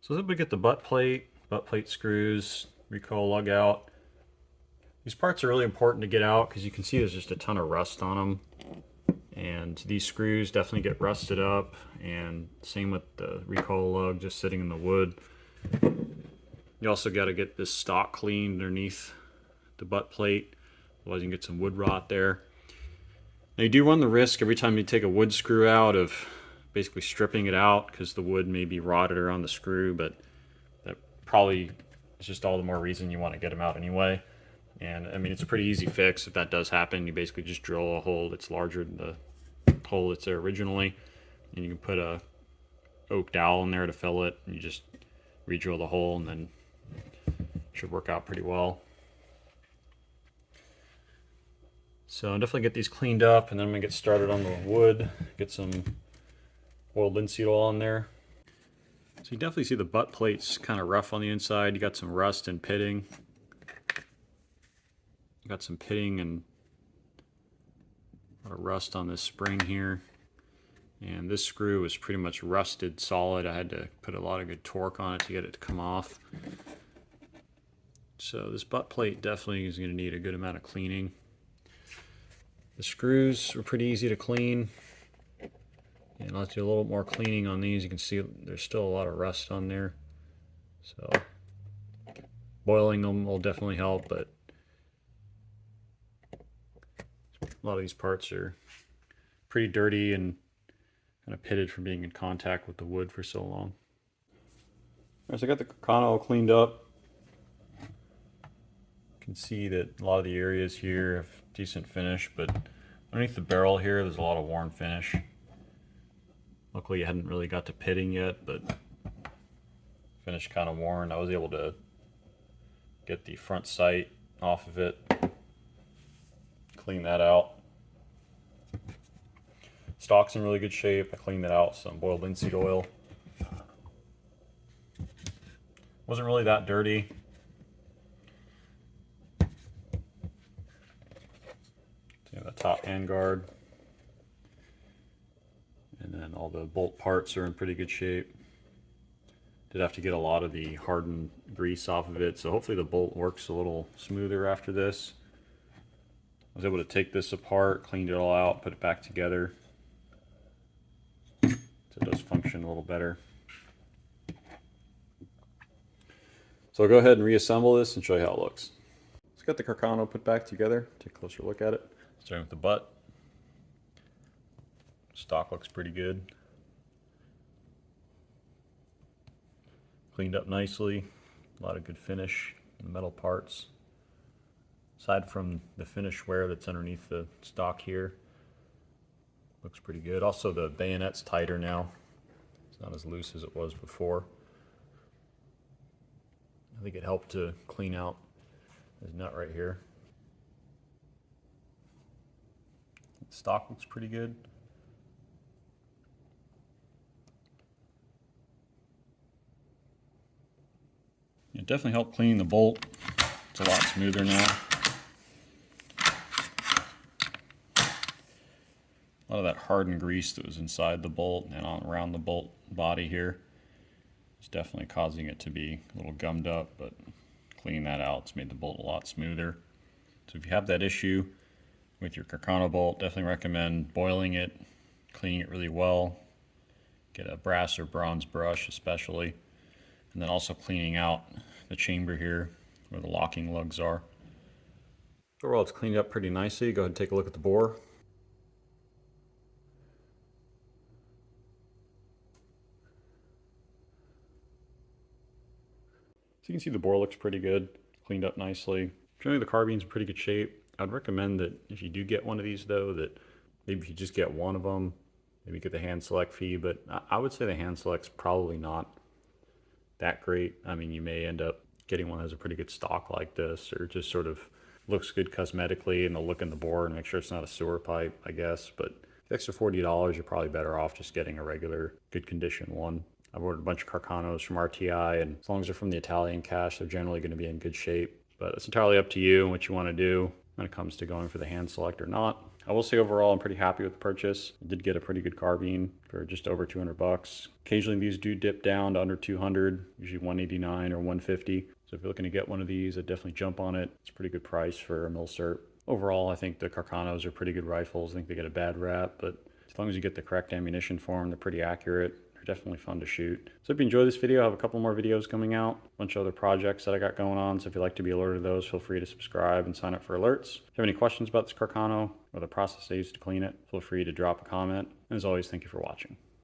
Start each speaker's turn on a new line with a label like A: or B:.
A: So then we get the butt plate screws, recoil lug out. These parts are really important to get out because you can see there's just a ton of rust on them. And these screws definitely get rusted up, and same with the recoil lug just sitting in the wood. You also got to get this stock cleaned underneath the butt plate, otherwise you can get some wood rot there. Now you do run the risk every time you take a wood screw out of basically stripping it out because the wood may be rotted around the screw, but that probably is just all the more reason you want to get them out anyway. And I mean, it's a pretty easy fix if that does happen. You basically just drill a hole that's larger than the hole that's there originally, and you can put a oak dowel in there to fill it, and you just re-drill the hole, and then it should work out pretty well. So I'll definitely get these cleaned up, and then I'm gonna get started on the wood, get some oiled linseed oil on there. So you definitely see the butt plate's kind of rough on the inside. You got some rust and pitting. Got some pitting and a lot of rust on this spring here. And this screw was pretty much rusted solid. I had to put a lot of good torque on it to get it to come off. So this butt plate definitely is going to need a good amount of cleaning. The screws are pretty easy to clean. And let's do a little more cleaning on these. You can see there's still a lot of rust on there. So boiling them will definitely help, but a lot of these parts are pretty dirty and kind of pitted from being in contact with the wood for so long. Alright, so I got the Carcano cleaned up. You can see that a lot of the areas here have decent finish, but underneath the barrel here there's a lot of worn finish. Luckily I hadn't really got to pitting yet, but finish kind of worn. I was able to get the front sight off of it, clean that out. Stock's in really good shape. I cleaned that out with some boiled linseed oil. Wasn't really that dirty. The top handguard. And then all the bolt parts are in pretty good shape. Did have to get a lot of the hardened grease off of it, so hopefully the bolt works a little smoother after this. I was able to take this apart, cleaned it all out, put it back together, so it does function a little better. So I'll go ahead and reassemble this and show you how it looks. Let's get the Carcano put back together, take a closer look at it. Starting with the butt. Stock looks pretty good. Cleaned up nicely, a lot of good finish in the metal parts. Aside from the finish wear that's underneath the stock here, looks pretty good. Also the bayonet's tighter now. It's not as loose as it was before. I think it helped to clean out this nut right here. The stock looks pretty good. It definitely helped clean the bolt. It's a lot smoother now. A lot of that hardened grease that was inside the bolt and around the bolt body here is definitely causing it to be a little gummed up, but cleaning that out, it's made the bolt a lot smoother. So if you have that issue with your Carcano bolt, definitely recommend boiling it, cleaning it really well. Get a brass or bronze brush especially, and then also cleaning out the chamber here where the locking lugs are. Overall, it's cleaned up pretty nicely. Go ahead and take a look at the bore. So you can see the bore looks pretty good, cleaned up nicely. Generally the carbine's in pretty good shape. I'd recommend that if you do get one of these though, that maybe if you just get one of them, maybe get the hand select feed, but I would say the hand select's probably not that great. I mean, you may end up getting one that has a pretty good stock like this, or just sort of looks good cosmetically, and they'll look in the bore and make sure it's not a sewer pipe, I guess. But the extra $40, you're probably better off just getting a regular good condition one. I've ordered a bunch of Carcanos from RTI, and as long as they're from the Italian cache, they're generally going to be in good shape. But it's entirely up to you and what you want to do when it comes to going for the hand select or not. I will say overall I'm pretty happy with the purchase. I did get a pretty good carbine for just over 200 bucks. Occasionally these do dip down to under 200, usually 189 or 150. So if you're looking to get one of these, I'd definitely jump on it. It's a pretty good price for a Milcert. Overall, I think the Carcanos are pretty good rifles. I think they get a bad rap, but as long as you get the correct ammunition for them, they're pretty accurate. They're definitely fun to shoot. So if you enjoy this video, I have a couple more videos coming out, a bunch of other projects that I got going on. So if you'd like to be alerted to those, feel free to subscribe and sign up for alerts. If you have any questions about this Carcano or the process I used to clean it, feel free to drop a comment. And as always, thank you for watching.